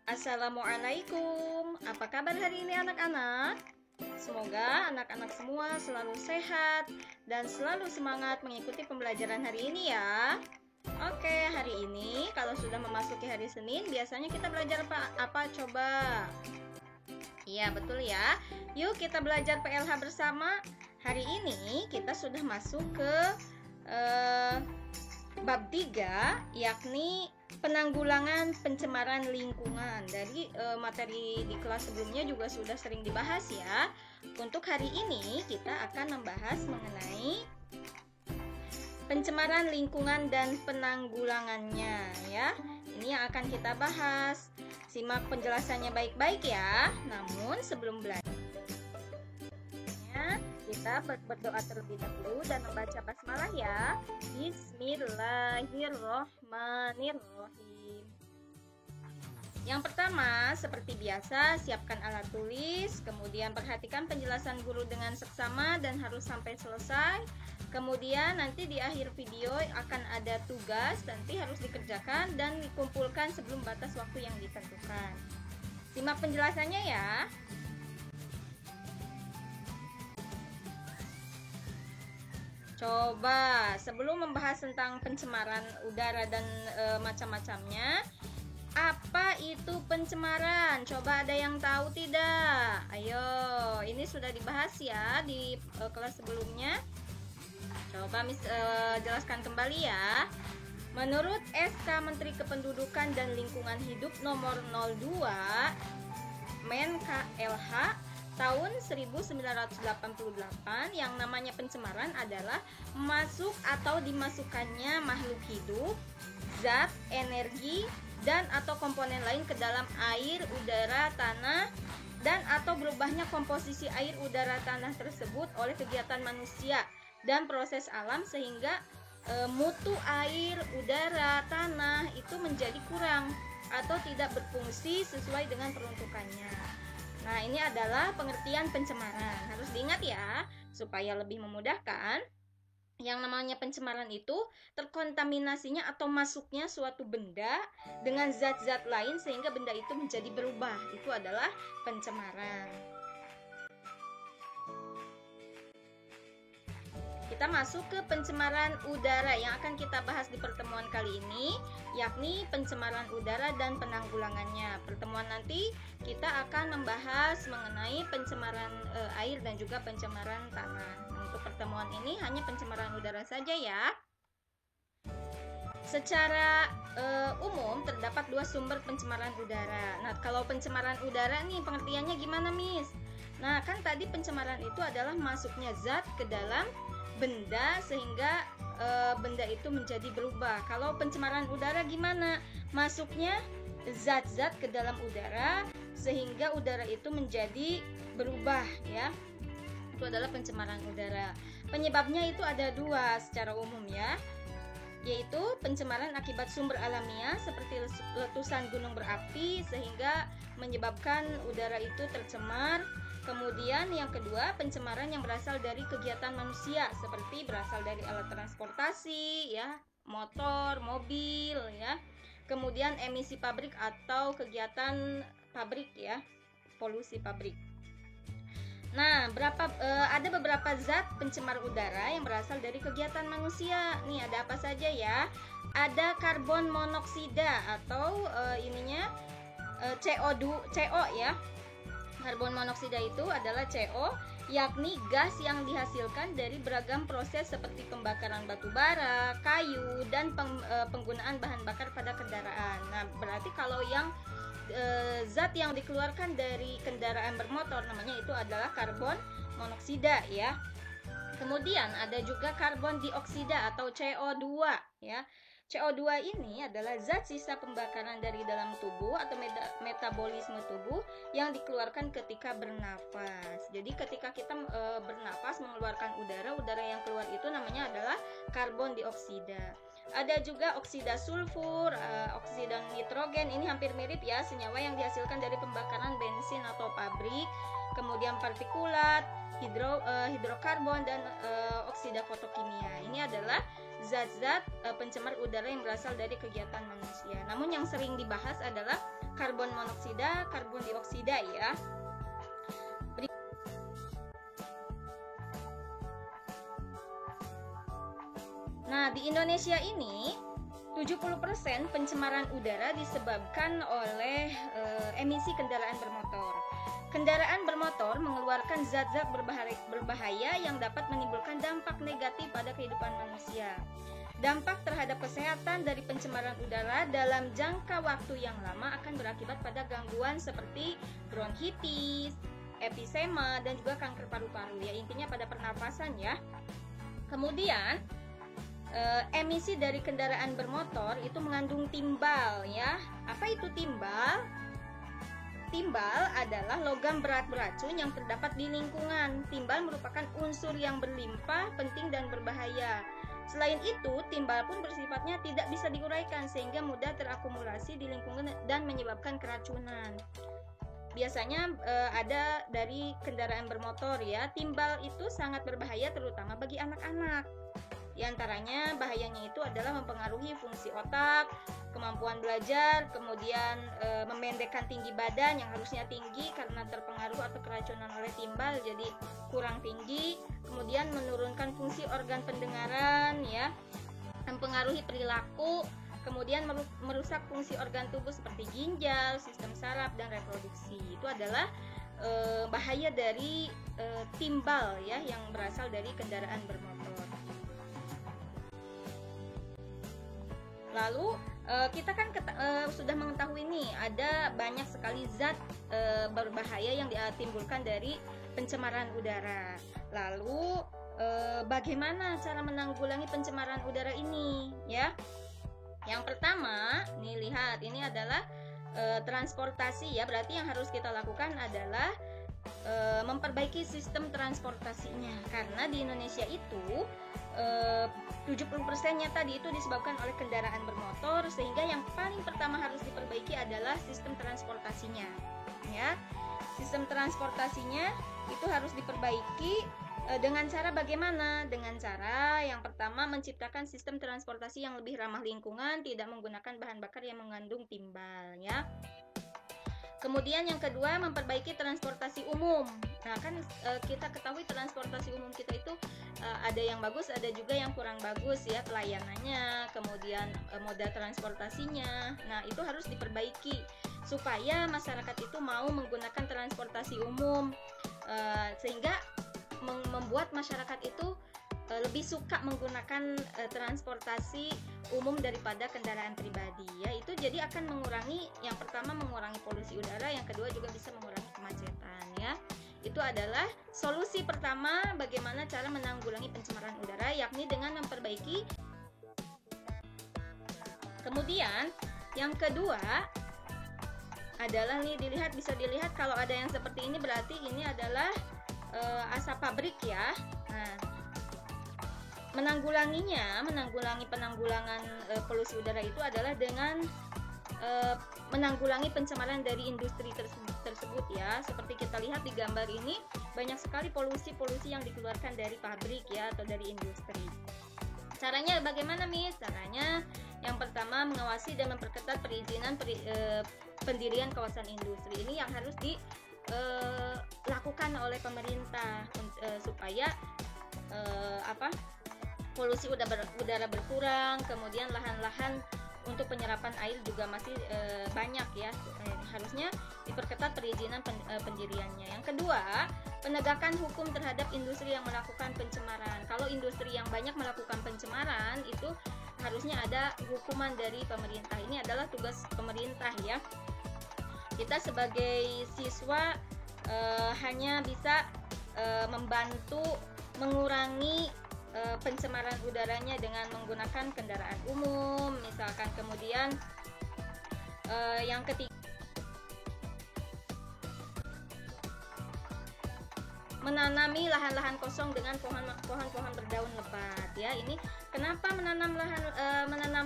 Assalamualaikum. Apa kabar hari ini anak-anak? Semoga anak-anak semua selalu sehat dan selalu semangat mengikuti pembelajaran hari ini ya. Oke, hari ini kalau sudah memasuki hari Senin, biasanya kita belajar apa coba? Iya, betul ya. Yuk kita belajar PLH bersama. Hari ini kita sudah masuk ke bab 3, yakni penanggulangan pencemaran lingkungan. Dari materi di kelas sebelumnya juga sudah sering dibahas ya. Untuk hari ini kita akan membahas mengenai pencemaran lingkungan dan penanggulangannya ya. Ini yang akan kita bahas. Simak penjelasannya baik-baik ya. Namun sebelum belajar, kita berdoa terlebih dahulu dan membaca basmalah ya. Bismillahirrohmanirrohim. Yang pertama, seperti biasa, siapkan alat tulis, kemudian perhatikan penjelasan guru dengan seksama dan harus sampai selesai. Kemudian nanti di akhir video akan ada tugas, nanti harus dikerjakan dan dikumpulkan sebelum batas waktu yang ditentukan. Simak penjelasannya ya. Coba sebelum membahas tentang pencemaran udara dan macam-macamnya, apa itu pencemaran? Coba ada yang tahu tidak? Ayo, ini sudah dibahas ya di kelas sebelumnya. Coba jelaskan kembali ya. Menurut SK Menteri Kependudukan dan Lingkungan Hidup nomor 02 Men KLH tahun 1988, yang namanya pencemaran adalah masuk atau dimasukkannya makhluk hidup, zat, energi, dan atau komponen lain ke dalam air, udara, tanah, dan atau berubahnya komposisi air, udara, tanah tersebut oleh kegiatan manusia dan proses alam sehingga mutu air, udara, tanah itu menjadi kurang atau tidak berfungsi sesuai dengan peruntukannya. Nah, ini adalah pengertian pencemaran. Harus diingat ya, supaya lebih memudahkan. Yang namanya pencemaran itu terkontaminasinya atau masuknya suatu benda dengan zat-zat lain sehingga benda itu menjadi berubah. Itu adalah pencemaran. Kita masuk ke pencemaran udara yang akan kita bahas di pertemuan kali ini, yakni pencemaran udara dan penanggulangannya. Pertemuan nanti kita akan membahas mengenai pencemaran air dan juga pencemaran tanah. Untuk pertemuan ini hanya pencemaran udara saja ya. Secara umum terdapat dua sumber pencemaran udara. Nah, kalau pencemaran udara nih pengertiannya gimana, Miss? Nah, kan tadi pencemaran itu adalah masuknya zat ke dalam benda sehingga benda itu menjadi berubah. Kalau pencemaran udara gimana? Masuknya zat-zat ke dalam udara sehingga udara itu menjadi berubah ya. Itu adalah pencemaran udara. Penyebabnya itu ada dua secara umum ya, yaitu pencemaran akibat sumber alamiah seperti letusan gunung berapi sehingga menyebabkan udara itu tercemar. Kemudian yang kedua, pencemaran yang berasal dari kegiatan manusia seperti berasal dari alat transportasi ya, motor, mobil ya. Kemudian emisi pabrik atau kegiatan pabrik ya, polusi pabrik. Nah, ada beberapa zat pencemar udara yang berasal dari kegiatan manusia. Nih, ada apa saja ya? Ada karbon monoksida atau CO ya. Karbon monoksida itu adalah CO, yakni gas yang dihasilkan dari beragam proses seperti pembakaran batu bara, kayu, dan penggunaan bahan bakar pada kendaraan. Nah, berarti kalau yang zat yang dikeluarkan dari kendaraan bermotor namanya itu adalah karbon monoksida ya. Kemudian ada juga karbon dioksida atau CO2 ya. CO2 ini adalah zat sisa pembakaran dari dalam tubuh atau metabolisme tubuh yang dikeluarkan ketika bernafas. Jadi ketika kita bernafas mengeluarkan udara yang keluar itu namanya adalah karbon dioksida. Ada juga oksida sulfur, oksida nitrogen, ini hampir mirip ya, senyawa yang dihasilkan dari pembakaran bensin atau pabrik. Kemudian partikulat, hidrokarbon dan oksida fotokimia. Ini adalah zat-zat pencemar udara yang berasal dari kegiatan manusia. Namun yang sering dibahas adalah karbon monoksida, karbon dioksida ya. Nah, di Indonesia ini 70% pencemaran udara disebabkan oleh emisi kendaraan bermotor. Kendaraan bermotor mengeluarkan zat-zat berbahaya yang dapat menimbulkan dampak negatif pada kehidupan manusia. Dampak terhadap kesehatan dari pencemaran udara dalam jangka waktu yang lama akan berakibat pada gangguan seperti bronkitis, emfisema, dan juga kanker paru-paru ya, intinya pada pernapasan ya. Kemudian emisi dari kendaraan bermotor itu mengandung timbal ya. Apa itu timbal? Timbal adalah logam berat beracun yang terdapat di lingkungan. Timbal merupakan unsur yang berlimpah, penting dan berbahaya. Selain itu, timbal pun bersifatnya tidak bisa diuraikan sehingga mudah terakumulasi di lingkungan dan menyebabkan keracunan. Biasanya ada dari kendaraan bermotor ya. Timbal itu sangat berbahaya terutama bagi anak-anak. Di antaranya bahayanya itu adalah mempengaruhi fungsi otak, kemampuan belajar, kemudian memendekkan tinggi badan yang harusnya tinggi karena terpengaruh atau keracunan oleh timbal jadi kurang tinggi, kemudian menurunkan fungsi organ pendengaran ya, mempengaruhi perilaku, kemudian merusak fungsi organ tubuh seperti ginjal, sistem saraf dan reproduksi. Itu adalah bahaya dari timbal ya yang berasal dari kendaraan bermotor. Lalu kita kan sudah mengetahui nih ada banyak sekali zat berbahaya yang ditimbulkan dari pencemaran udara. Lalu bagaimana cara menanggulangi pencemaran udara ini ya? Yang pertama, nih lihat ini adalah transportasi ya. Berarti yang harus kita lakukan adalah memperbaiki sistem transportasinya karena di Indonesia itu 70%-nya tadi itu disebabkan oleh kendaraan bermotor, sehingga yang paling pertama harus diperbaiki adalah sistem transportasinya ya. Sistem transportasinya itu harus diperbaiki dengan cara bagaimana? Dengan cara yang pertama menciptakan sistem transportasi yang lebih ramah lingkungan, tidak menggunakan bahan bakar yang mengandung timbal ya. Kemudian yang kedua, memperbaiki transportasi umum. Nah kan kita ketahui transportasi umum kita itu ada yang bagus, ada juga yang kurang bagus ya pelayanannya, kemudian moda transportasinya. Nah itu harus diperbaiki supaya masyarakat itu mau menggunakan transportasi umum, sehingga membuat masyarakat itu lebih suka menggunakan transportasi umum daripada kendaraan pribadi ya. Itu jadi akan mengurangi, yang pertama mengurangi polusi udara, yang kedua juga bisa mengurangi kemacetan ya. Itu adalah solusi pertama bagaimana cara menanggulangi pencemaran udara, yakni dengan memperbaiki. Kemudian yang kedua adalah nih bisa dilihat kalau ada yang seperti ini berarti ini adalah asap pabrik ya. Nah, menanggulangi penanggulangan polusi udara itu adalah dengan menanggulangi pencemaran dari industri tersebut ya. Seperti kita lihat di gambar ini banyak sekali polusi yang dikeluarkan dari pabrik ya atau dari industri. Caranya bagaimana Miss? Caranya yang pertama mengawasi dan memperketat perizinan pendirian kawasan industri. Ini yang harus dilakukan oleh pemerintah supaya polusi udara berkurang, kemudian lahan-lahan untuk penyerapan air juga masih banyak ya. Harusnya diperketat perizinan pendiriannya. Yang kedua, penegakan hukum terhadap industri yang melakukan pencemaran. Kalau industri yang banyak melakukan pencemaran itu harusnya ada hukuman dari pemerintah. Ini adalah tugas pemerintah ya. Kita sebagai siswa hanya bisa membantu mengurangi pencemaran udaranya dengan menggunakan kendaraan umum misalkan. Kemudian yang ketiga, menanami lahan-lahan kosong dengan pohon-pohon berdaun lebat ya. Ini kenapa menanam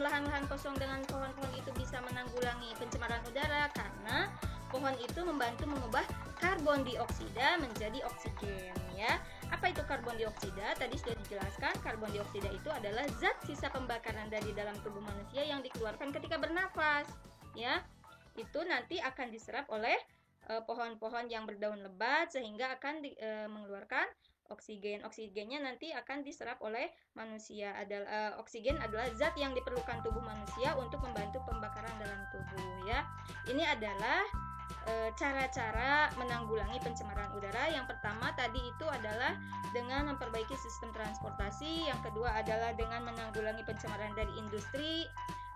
lahan-lahan kosong dengan pohon-pohon itu bisa menanggulangi pencemaran udara? Karena pohon itu membantu mengubah karbon dioksida menjadi oksigen ya. Apa itu karbon dioksida? Tadi sudah dijelaskan karbon dioksida itu adalah zat sisa pembakaran dari dalam tubuh manusia yang dikeluarkan ketika bernafas, ya. Itu nanti akan diserap oleh pohon-pohon yang berdaun lebat sehingga akan mengeluarkan oksigen. Oksigennya nanti akan diserap oleh manusia. Oksigen adalah zat yang diperlukan tubuh manusia untuk membantu pembakaran dalam tubuh, ya. Ini adalah cara-cara menanggulangi pencemaran udara. Yang pertama tadi itu adalah dengan memperbaiki sistem transportasi, yang kedua adalah dengan menanggulangi pencemaran dari industri,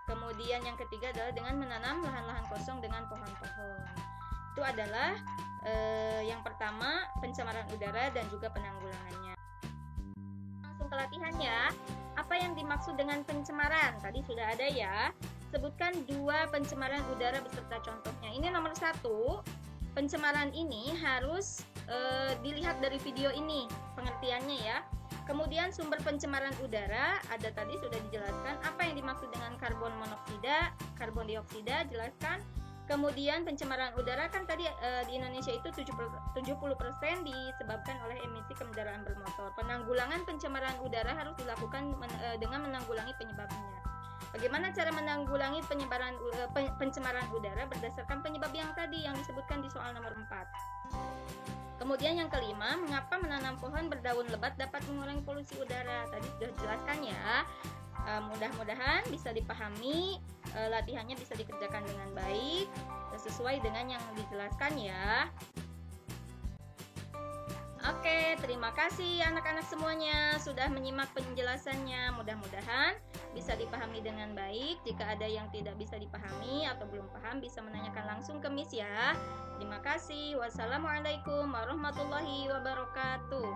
kemudian yang ketiga adalah dengan menanam lahan-lahan kosong dengan pohon-pohon. Itu adalah yang pertama, pencemaran udara dan juga penanggulangannya. Langsung ke latihan ya. Apa yang dimaksud dengan pencemaran? Tadi sudah ada ya. Sebutkan 2 pencemaran udara beserta contohnya. Ini nomor 1. Pencemaran ini harus dilihat dari video ini pengertiannya ya. Kemudian sumber pencemaran udara ada tadi sudah dijelaskan. Apa yang dimaksud dengan karbon monoksida, karbon dioksida, jelaskan. Kemudian pencemaran udara kan tadi di Indonesia itu 70% disebabkan oleh emisi kendaraan bermotor. Penanggulangan pencemaran udara harus dilakukan dengan menanggulangi penyebabnya. Bagaimana cara menanggulangi pencemaran udara berdasarkan penyebab yang tadi yang disebutkan di soal nomor 4. Kemudian yang kelima, mengapa menanam pohon berdaun lebat dapat mengurangi polusi udara? Tadi sudah dijelaskan ya. Mudah-mudahan bisa dipahami, latihannya bisa dikerjakan dengan baik sesuai dengan yang dijelaskan ya. Oke, terima kasih anak-anak semuanya sudah menyimak penjelasannya. Mudah-mudahan bisa dipahami dengan baik. Jika ada yang tidak bisa dipahami atau belum paham, bisa menanyakan langsung ke Miss ya. Terima kasih. Wassalamualaikum warahmatullahi wabarakatuh.